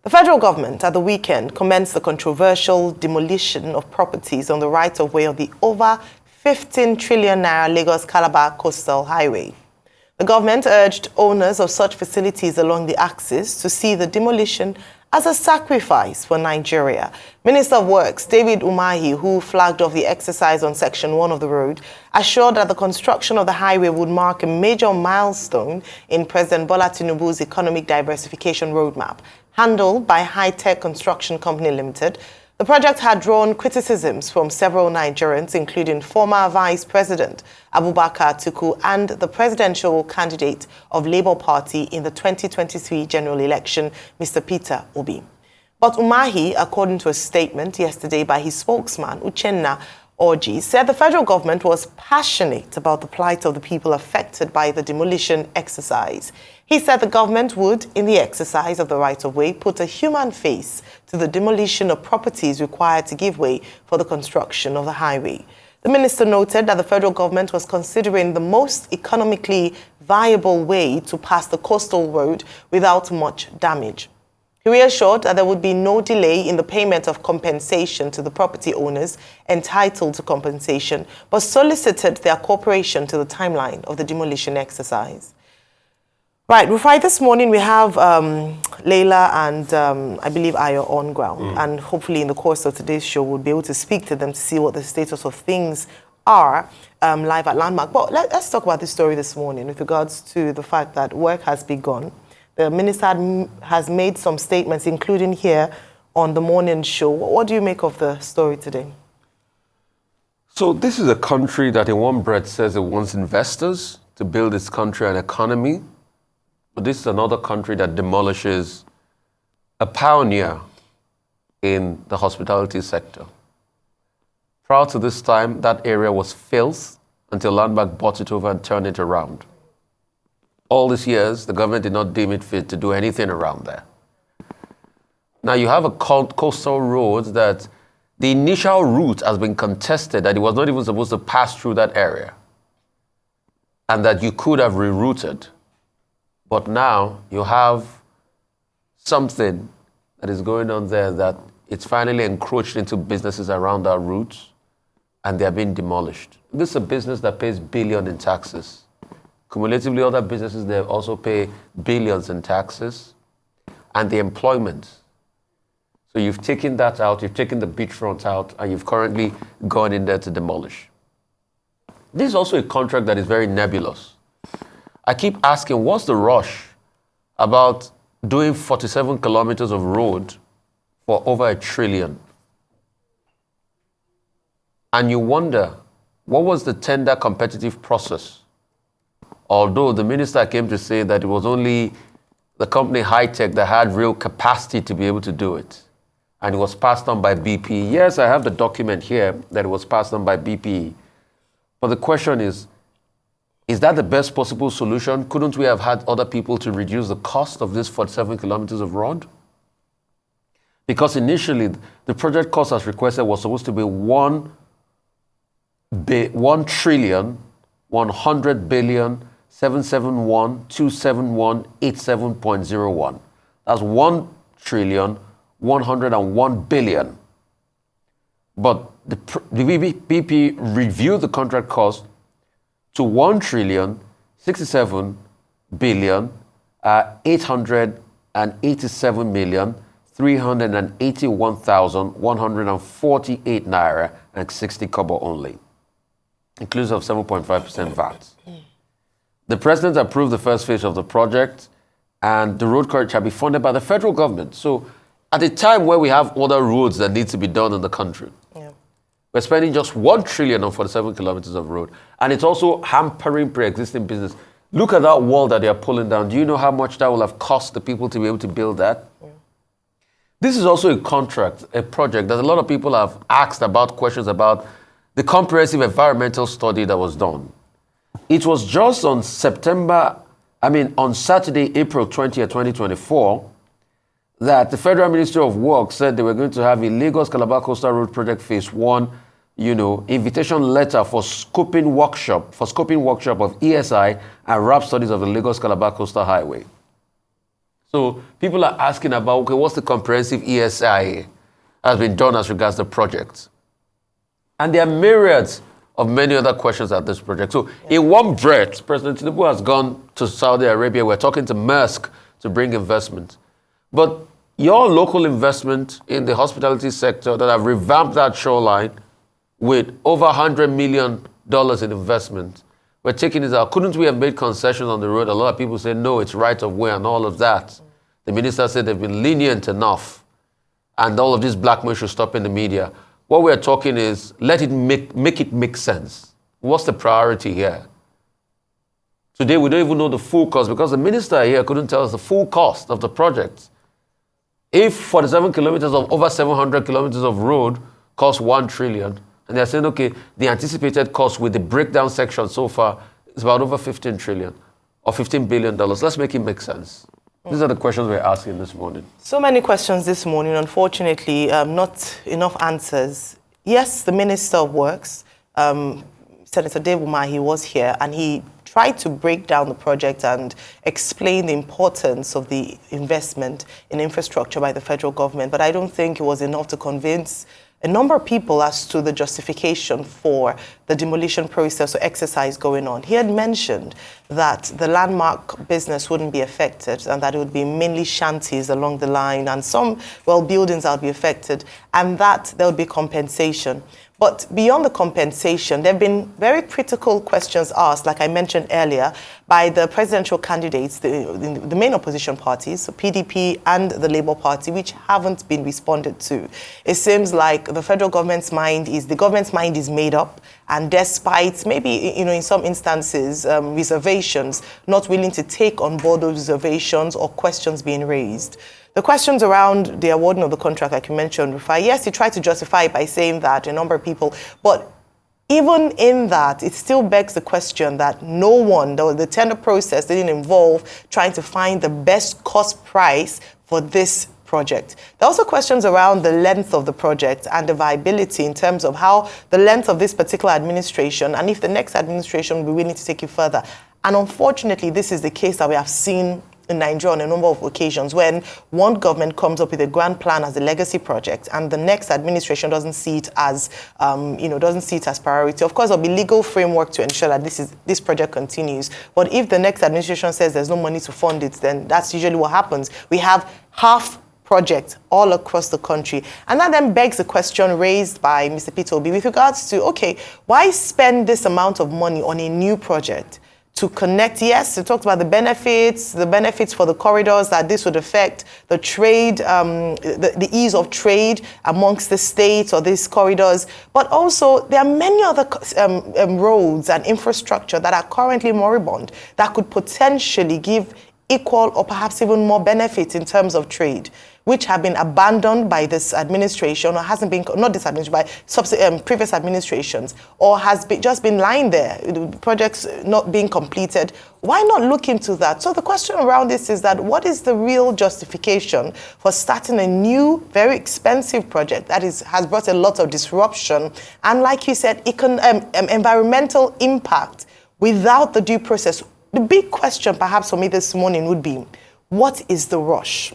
The federal government at the weekend commenced the controversial demolition of properties on the right-of-way of the over 15 trillion naira Lagos-Calabar coastal highway. The government urged owners of such facilities along the axis to see the demolition as a sacrifice for Nigeria. Minister of Works David Umahi, who flagged off the exercise on Section 1 of the road, assured that the construction of the highway would mark a major milestone in President Bola Tinubu's economic diversification roadmap, handled by High Tech Construction Company Limited. The project had drawn criticisms from several Nigerians, including former Vice President Abubakar Atiku and the presidential candidate of Labour Party in the 2023 general election, Mr. Peter Obi. But Umahi, according to a statement yesterday by his spokesman, Uchenna Orji, said the federal government was passionate about the plight of the people affected by the demolition exercise. He said the government would, in the exercise of the right-of-way, put a human face to the demolition of properties required to give way for the construction of the highway. The minister noted that the federal government was considering the most economically viable way to pass the coastal road without much damage. He reassured that there would be no delay in the payment of compensation to the property owners entitled to compensation, but solicited their cooperation to the timeline of the demolition exercise. Right, Rufai, this morning we have Leila and I believe Ayo on ground. And hopefully in the course of today's show, we'll be able to speak to them to see what the status of things are live at Landmark. But let's talk about this story this morning with regards to the fact that work has begun. The minister has made some statements, including here on the morning show. What do you make of the story today? So this is a country that in one breath says it wants investors to build its country and economy. But this is another country that demolishes a pioneer in the hospitality sector. Prior to this time, that area was filth until Landmark bought it over and turned it around. All these years, the government did not deem it fit to do anything around there. Now you have a coastal road that the initial route has been contested, that it was not even supposed to pass through that area, and that you could have rerouted. But now you have something that is going on there that it's finally encroached into businesses around that route, and they are being demolished. This is a business that pays billions in taxes. Cumulatively, other businesses, they also pay billions in taxes, and the employment. So you've taken that out, you've taken the beachfront out, and you've currently gone in there to demolish. This is also a contract that is very nebulous. I keep asking, what's the rush about doing 47 kilometers of road for over $1 trillion? And you wonder, what was the tender competitive process? Although the minister came to say that it was only the company High Tech that had real capacity to be able to do it. And it was passed on by BP. Yes, I have the document here that it was passed on by BP. But the question is that the best possible solution? Couldn't we have had other people to reduce the cost of this 47 kilometers of road? Because initially, the project cost as requested was supposed to be 1 trillion, 100 billion, 771 271 87.01. That's 1 trillion 101 billion. But the BP reviewed the contract cost to 1 trillion 67 billion 887 million 381,148 naira and 60 kobo only, inclusive of 7.5% VAT. The president approved the first phase of the project, and the road shall be funded by the federal government. So at a time where we have other roads that need to be done in the country, we're spending just 1 trillion on 47 kilometers of road. And it's also hampering pre-existing business. Look at that wall that they're pulling down. Do you know how much that will have cost the people to be able to build that? This is also a project that a lot of people have asked about, questions about the comprehensive environmental study that was done. It was just on Saturday, April 20th, 2024, that the Federal Ministry of Works said they were going to have a Lagos-Calabar Coastal Road Project Phase 1, invitation letter for scoping workshop of ESI and RAP studies of the Lagos-Calabar Coastal Highway. So people are asking about, okay, what's the comprehensive ESIA has been done as regards the project? And there are myriads of many other questions at this project. So in one breath, President Tinubu has gone to Saudi Arabia. We're talking to Maersk to bring investment. But your local investment in the hospitality sector that have revamped that shoreline with over $100 million in investment, we're taking it out. Couldn't we have made concessions on the road? A lot of people say, no, it's right of way and all of that. The minister said they've been lenient enough and all of this blackmail should stop in the media. What we're talking is, let it make it make sense. What's the priority here? Today, we don't even know the full cost because the minister here couldn't tell us the full cost of the project. If 47 kilometers of over 700 kilometers of road cost 1 trillion, and they're saying, okay, the anticipated cost with the breakdown section so far is about over 15 trillion or $15 billion. Let's make it make sense. These are the questions we're asking this morning. So many questions this morning, unfortunately, not enough answers. Yes, the Minister of Works, Senator Dave Umahi, was here and he tried to break down the project and explain the importance of the investment in infrastructure by the federal government. But I don't think it was enough to convince a number of people as to the justification for the demolition process or exercise going on. He had mentioned that the landmark business wouldn't be affected and that it would be mainly shanties along the line and some, well, buildings that would be affected and that there would be compensation. But beyond the compensation, there have been very critical questions asked, like I mentioned earlier, by the presidential candidates, the main opposition parties, so PDP and the Labour Party, which haven't been responded to. It seems like the federal government's mind is made up, and despite maybe, in some instances, reservations, not willing to take on board those reservations or questions being raised. The questions around the awarding of the contract, like you mentioned, Rufai, yes, he tried to justify it by saying that a number of people, but even in that, it still begs the question that no one, the tender process didn't involve trying to find the best cost price for this project. There are also questions around the length of the project and the viability in terms of how the length of this particular administration and if the next administration will be willing to take it further. And unfortunately, this is the case that we have seen in Nigeria on a number of occasions when one government comes up with a grand plan as a legacy project and the next administration doesn't see it as, priority. Of course, there'll be legal framework to ensure that this project continues. But if the next administration says there's no money to fund it, then that's usually what happens. We have half projects all across the country. And that then begs the question raised by Mr. Peter Obi with regards to, okay, why spend this amount of money on a new project? To connect, yes, it talked about the benefits for the corridors, that this would affect the trade, the ease of trade amongst the states or these corridors. But also, there are many other roads and infrastructure that are currently moribund that could potentially give equal or perhaps even more benefits in terms of trade, which have been abandoned by this administration or hasn't been, not this administration, by previous administrations, or has just been lying there, projects not being completed. Why not look into that? So the question around this is that what is the real justification for starting a new, very expensive project that has brought a lot of disruption and, like you said, environmental impact without the due process? The big question perhaps for me this morning would be, what is the rush?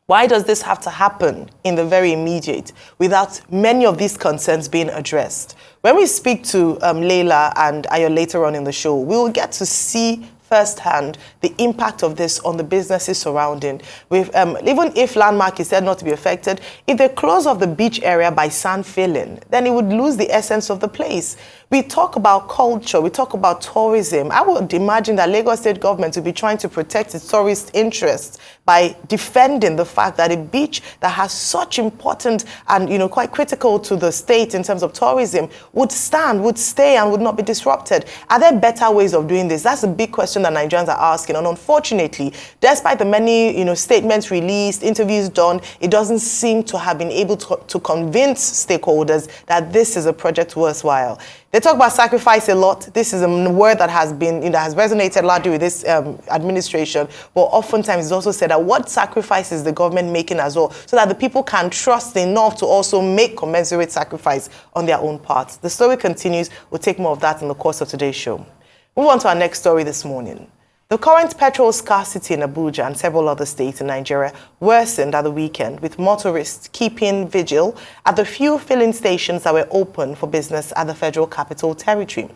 Why does this have to happen in the very immediate without many of these concerns being addressed? When we speak to Leila and Ayo later on in the show, we will get to see firsthand the impact of this on the businesses surrounding. Even if landmark is said not to be affected, if they close off the beach area by sand filling, then it would lose the essence of the place. We talk about culture, we talk about tourism. I would imagine that Lagos State government would be trying to protect its tourist interests by defending the fact that a beach that has such important and quite critical to the state in terms of tourism would stay and would not be disrupted. Are there better ways of doing this? That's a big question that Nigerians are asking. And unfortunately, despite the many statements released, interviews done, it doesn't seem to have been able to convince stakeholders that this is a project worthwhile. They talk about sacrifice a lot. This is a word that has been, has resonated largely with this administration. But oftentimes it's also said that what sacrifice is the government making as well, so that the people can trust enough to also make commensurate sacrifice on their own part. The story continues. We'll take more of that in the course of today's show. Move on to our next story this morning. The current petrol scarcity in Abuja and several other states in Nigeria worsened at the weekend, with motorists keeping vigil at the few filling stations that were open for business at the Federal Capital Territory.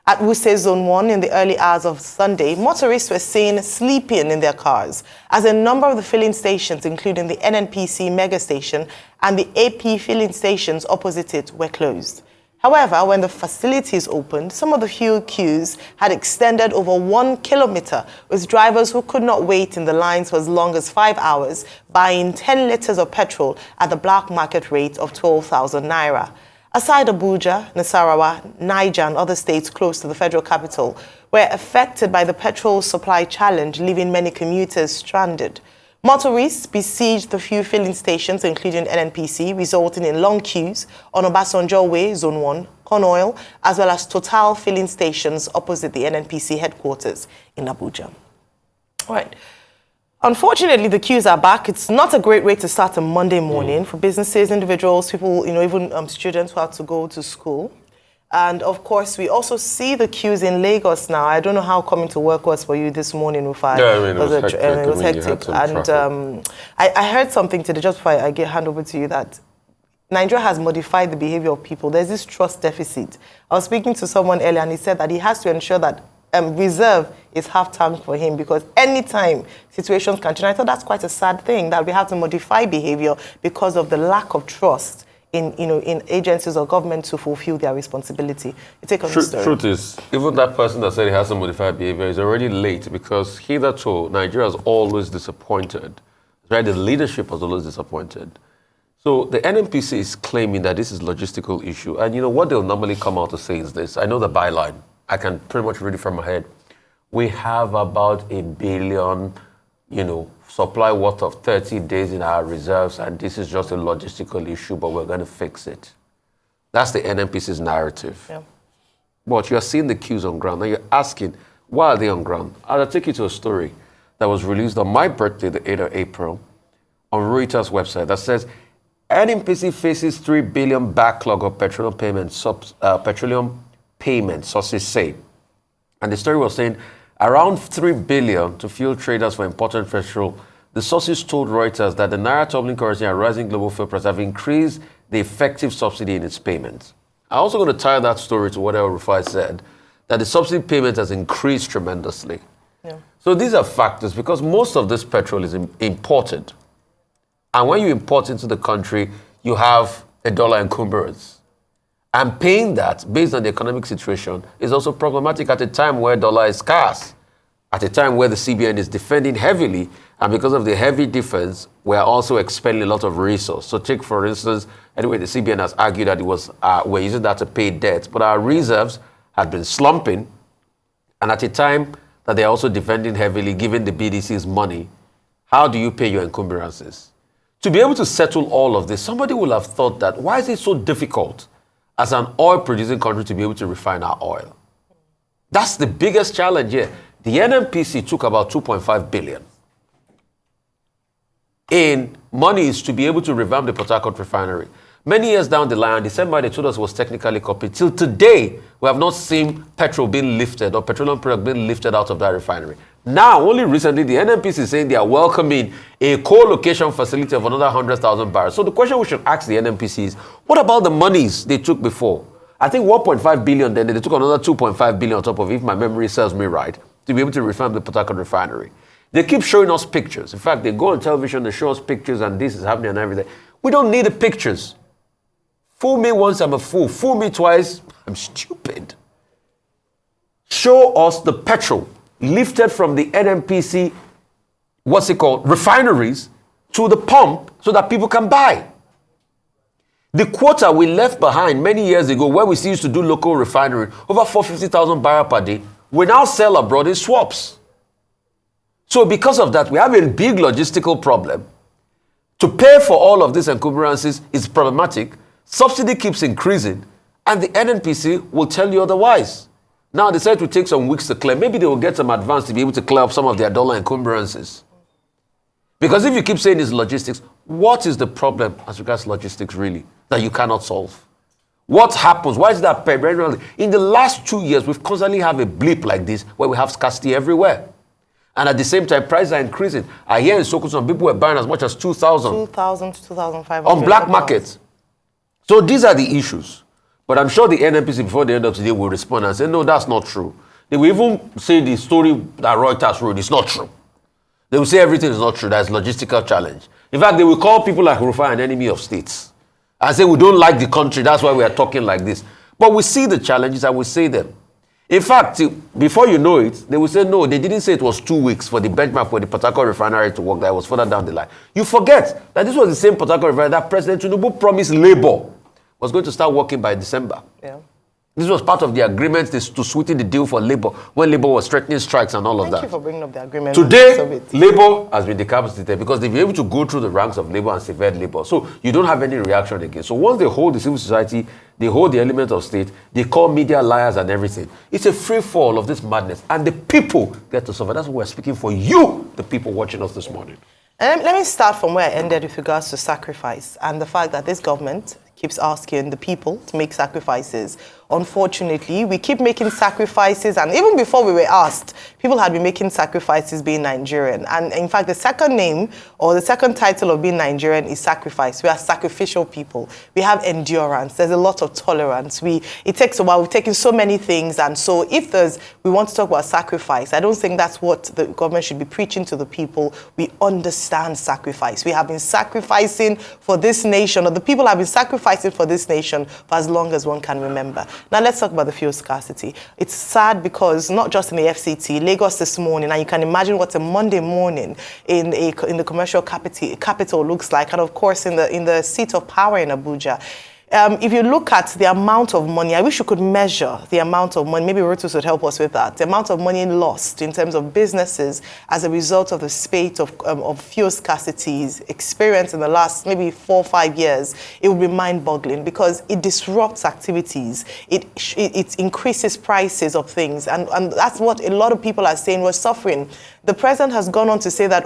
At Wuse Zone 1 in the early hours of Sunday, motorists were seen sleeping in their cars as a number of the filling stations, including the NNPC mega station and the AP filling stations opposite it, were closed. However, when the facilities opened, some of the fuel queues had extended over 1 kilometer, with drivers who could not wait in the lines for as long as 5 hours, buying 10 liters of petrol at the black market rate of 12,000 naira. Aside Abuja, Nasarawa, Niger and other states close to the federal capital were affected by the petrol supply challenge, leaving many commuters stranded. Motorists besieged the few filling stations, including NNPC, resulting in long queues on Obasanjo Way, Zone 1, Conoil, as well as Total filling stations opposite the NNPC headquarters in Abuja. All right. Unfortunately, the queues are back. It's not a great way to start a Monday morning for businesses, individuals, people, even students who have to go to school. And of course, we also see the queues in Lagos now. I don't know how coming to work was for you this morning, Rufai. Yeah, it was hectic. And I heard something today, just before I hand over to you, that Nigeria has modified the behavior of people. There's this trust deficit. I was speaking to someone earlier, and he said that he has to ensure that reserve is half tank for him, because anytime situations can change. I thought that's quite a sad thing, that we have to modify behavior because of the lack of trust in agencies or government to fulfill their responsibility. You take on the story. Truth is, even that person that said he has to modify behavior is already late, because hitherto Nigeria is always disappointed. Right? The leadership was always disappointed. So the NNPC is claiming that this is a logistical issue. And what they'll normally come out to say is this. I know the byline. I can pretty much read it from my head. We have about 1 billion, supply worth of 30 days in our reserves, and this is just a logistical issue, but we're going to fix it. That's the NNPC's narrative. Yeah. But you're seeing the queues on ground. Now you're asking, why are they on ground? I'll take you to a story that was released on my birthday, the 8th of April, on Reuters website that says, NNPC faces 3 billion backlog of petroleum payments, sources say. And the story was saying around 3 billion to fuel traders for imported petrol. The sources told Reuters that the naira tumbling currency and rising global fuel prices have increased the effective subsidy in its payments. I'm also going to tie that story to what El Rufai said, that the subsidy payment has increased tremendously. Yeah. So these are factors, because most of this petrol is imported. And when you import into the country, you have a dollar encumbrance. And paying that based on the economic situation is also problematic at a time where dollar is scarce, at a time where the CBN is defending heavily, and because of the heavy defense, we're also expending a lot of resources. So take, for instance, anyway, the CBN has argued that we're using that to pay debts, but our reserves had been slumping, and at a time that they're also defending heavily, giving the BDCs money. How do you pay your encumbrances? To be able to settle all of this, somebody will have thought that, why is it so difficult as an oil-producing country to be able to refine our oil? That's the biggest challenge here. The NNPC took about 2.5 billion in monies to be able to revamp the Port Harcourt refinery. Many years down the line, December, they told us was technically copied. Till today, we have not seen petrol being lifted or petroleum product being lifted out of that refinery. Now, only recently, the NNPC is saying they are welcoming a co-location facility of another 100,000 barrels. So the question we should ask the NNPC is, what about the monies they took before? I think 1.5 billion, then they took another 2.5 billion on top of it, if my memory serves me right, to be able to refine the Port Harcourt refinery. They keep showing us pictures. In fact, they go on television, they show us pictures, and this is happening and everything. We don't need the pictures. Fool me once, I'm a fool. Fool me twice, I'm stupid. Show us the petrol lifted from the NNPC, refineries, to the pump so that people can buy. The quota we left behind many years ago, where we used to do local refinery, over 450,000 barrels per day, we now sell abroad in swaps. So because of that, we have a big logistical problem. To pay for all of these encumbrances is problematic. Subsidy keeps increasing, and the NNPC will tell you otherwise. Now, they said it will take some weeks to clear. Maybe they will get some advance to be able to clear up some of their dollar encumbrances. Because if you keep saying it's logistics, what is the problem as regards logistics really that you cannot solve? What happens? Why is that? In the last 2 years, we've constantly have a blip like this where we have scarcity everywhere. And at the same time, prices are increasing. I hear in Sokoto some people were buying as much as 2,000. 2,000 to 2,500. On black markets. So these are the issues. But I'm sure the NNPC before the end of today will respond and say, no, that's not true. They will even say the story that Reuters wrote is not true. They will say everything is not true. That's logistical challenge. In fact, they will call people like Rufai an enemy of states. And say we don't like the country. That's why we are talking like this. But we see the challenges and we say them. In fact, before you know it, they will say, no, they didn't say it was 2 weeks for the benchmark for the Port Harcourt refinery to work. That was further down the line. You forget that this was the same Port Harcourt refinery that President Tinubu promised Labour was going to start working by December. Yeah. This was part of the agreement to sweeten the deal for Labour when Labour was threatening strikes and all of that. Thank you for bringing up the agreement. Today, Labour has been decapitated because they've been able to go through the ranks of Labour and severed Labour. So you don't have any reaction again. So once they hold the civil society, they hold the element of state, they call media liars and everything. It's a free fall of this madness. And the people get to suffer. That's what we're speaking for you, the people watching us this morning. And let me start from where I ended with regards to sacrifice and the fact that this government keeps asking the people to make sacrifices. Unfortunately, we keep making sacrifices, and even before we were asked, people had been making sacrifices being Nigerian. And in fact, the second name or the second title of being Nigerian is sacrifice. We are sacrificial people. We have endurance. There's a lot of tolerance. It takes a while. We've taken so many things, and so if we want to talk about sacrifice, I don't think that's what the government should be preaching to the people. We understand sacrifice. We have been sacrificing for this nation, or the people have been sacrificing for this nation for as long as one can remember. Now let's talk about the fuel scarcity. It's sad because not just in the FCT, Lagos this morning, and you can imagine what a Monday morning in the commercial capital looks like, and of course in the seat of power in Abuja. If you look at the amount of money, I wish you could measure the amount of money, maybe Rutus would help us with that, the amount of money lost in terms of businesses as a result of the spate of fuel scarcities experienced in the last maybe 4 or 5 years. It would be mind-boggling because it disrupts activities, it increases prices of things, and that's what a lot of people are saying we're suffering. The president has gone on to say that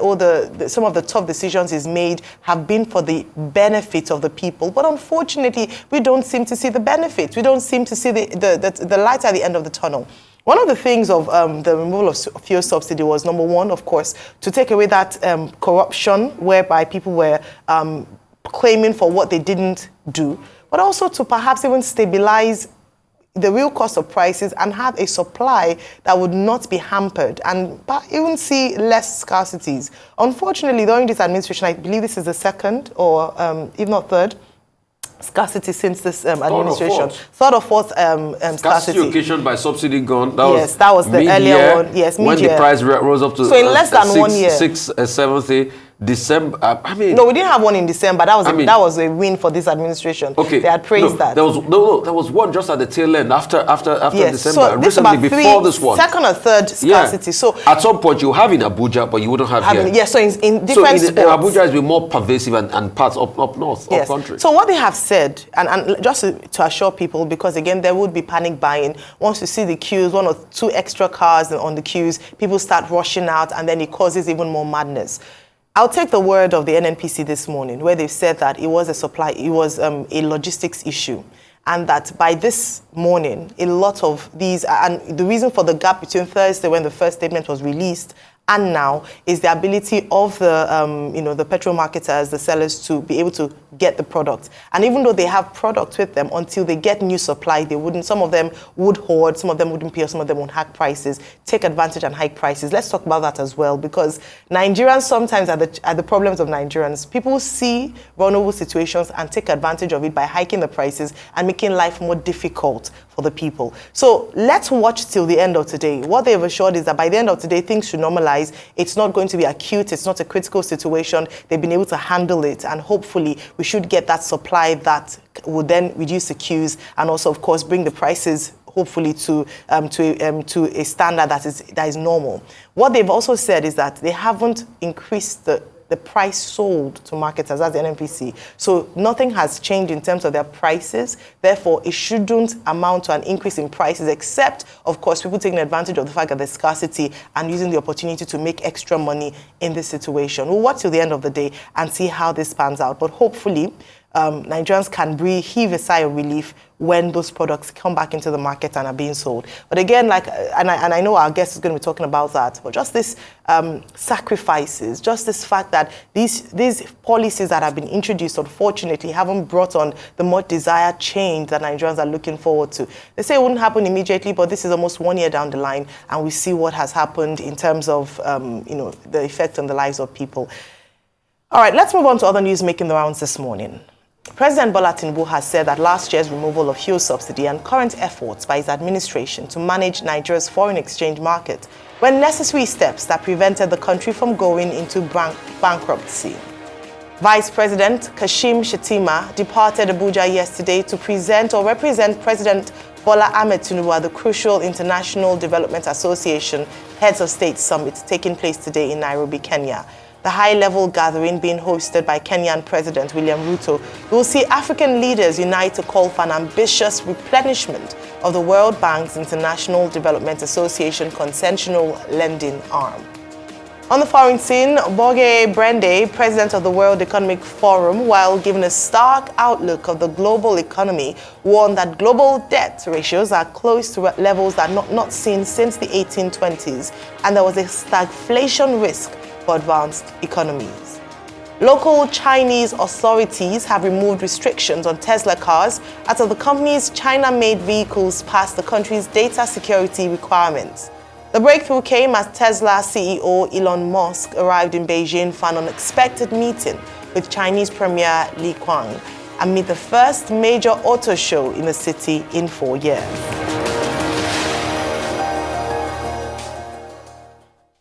some of the tough decisions he's made have been for the benefit of the people. But unfortunately, we don't seem to see the benefits. We don't seem to see the light at the end of the tunnel. One of the things of the removal of fuel subsidy was, number one, of course, to take away that corruption whereby people were claiming for what they didn't do, but also to perhaps even stabilize the real cost of prices and have a supply that would not be hampered and even see less scarcities. Unfortunately, during this administration, I believe this is the second or if not third scarcity since this administration. Third or fourth scarcity. Occasioned by subsidy gone. That was the earlier one. Yes, when the price rose up to so in less than 1 year. 7th December. No, we didn't have one in December. That was a win for this administration. Okay, they had praised that. There was one just at the tail end after yes, December. So recently before this one. Second or third scarcity. Yeah. So at some point you have in Abuja, but you wouldn't have here. Yes, so in different spots. Abuja has been more pervasive and parts up north, yes. Up country. So what they have said, and just to assure people, because again there would be panic buying. Once you see the queues, 1 or 2 extra cars on the queues, people start rushing out, and then it causes even more madness. I'll take the word of the NNPC this morning, where they've said that it was a logistics issue, and that by this morning, a lot of these, and the reason for the gap between Thursday when the first statement was released and now is the ability of the petrol marketers, the sellers, to be able to get the product. And even though they have product with them, until they get new supply, they wouldn't. Some of them would hoard, some of them wouldn't pay, or some of them won't hike prices, take advantage and hike prices. Let's talk about that as well, because Nigerians sometimes are the problems of Nigerians. People see vulnerable situations and take advantage of it by hiking the prices and making life more difficult for the people. So let's watch till the end of today. What they've assured is that by the end of today, things should normalize. It's not going to be acute. It's not a critical situation. They've been able to handle it, and hopefully we should get that supply that will then reduce the queues and also, of course, bring the prices hopefully to a standard that is normal. What they've also said is that they haven't increased the price sold to marketers, that's the NNPC. So nothing has changed in terms of their prices. Therefore, it shouldn't amount to an increase in prices, except, of course, people taking advantage of the fact that there's scarcity and using the opportunity to make extra money in this situation. We'll watch till the end of the day and see how this pans out. But hopefully, Nigerians can heave a sigh of relief when those products come back into the market and are being sold. But again, and I know our guest is going to be talking about that, but just this sacrifices, just this fact that these policies that have been introduced, unfortunately, haven't brought on the much desired change that Nigerians are looking forward to. They say it wouldn't happen immediately, but this is almost 1 year down the line, and we see what has happened in terms of the effect on the lives of people. All right, let's move on to other news making the rounds this morning. President Bola Tinubu has said that last year's removal of fuel subsidy and current efforts by his administration to manage Nigeria's foreign exchange market were necessary steps that prevented the country from going into bankruptcy. Vice President Kashim Shettima departed Abuja yesterday to present or represent President Bola Ahmed Tinubu at the crucial International Development Association Heads of State Summit taking place today in Nairobi, Kenya. The high-level gathering being hosted by Kenyan President William Ruto will see African leaders unite to call for an ambitious replenishment of the World Bank's International Development Association concessional lending arm. On the foreign scene, Boge Brende, president of the World Economic Forum, while giving a stark outlook of the global economy, warned that global debt ratios are close to levels that are not seen since the 1820s, and there was a stagflation risk for advanced economies. Local Chinese authorities have removed restrictions on Tesla cars after the company's China-made vehicles passed the country's data security requirements. The breakthrough came as Tesla CEO Elon Musk arrived in Beijing for an unexpected meeting with Chinese Premier Li Qiang amid the first major auto show in the city in 4 years.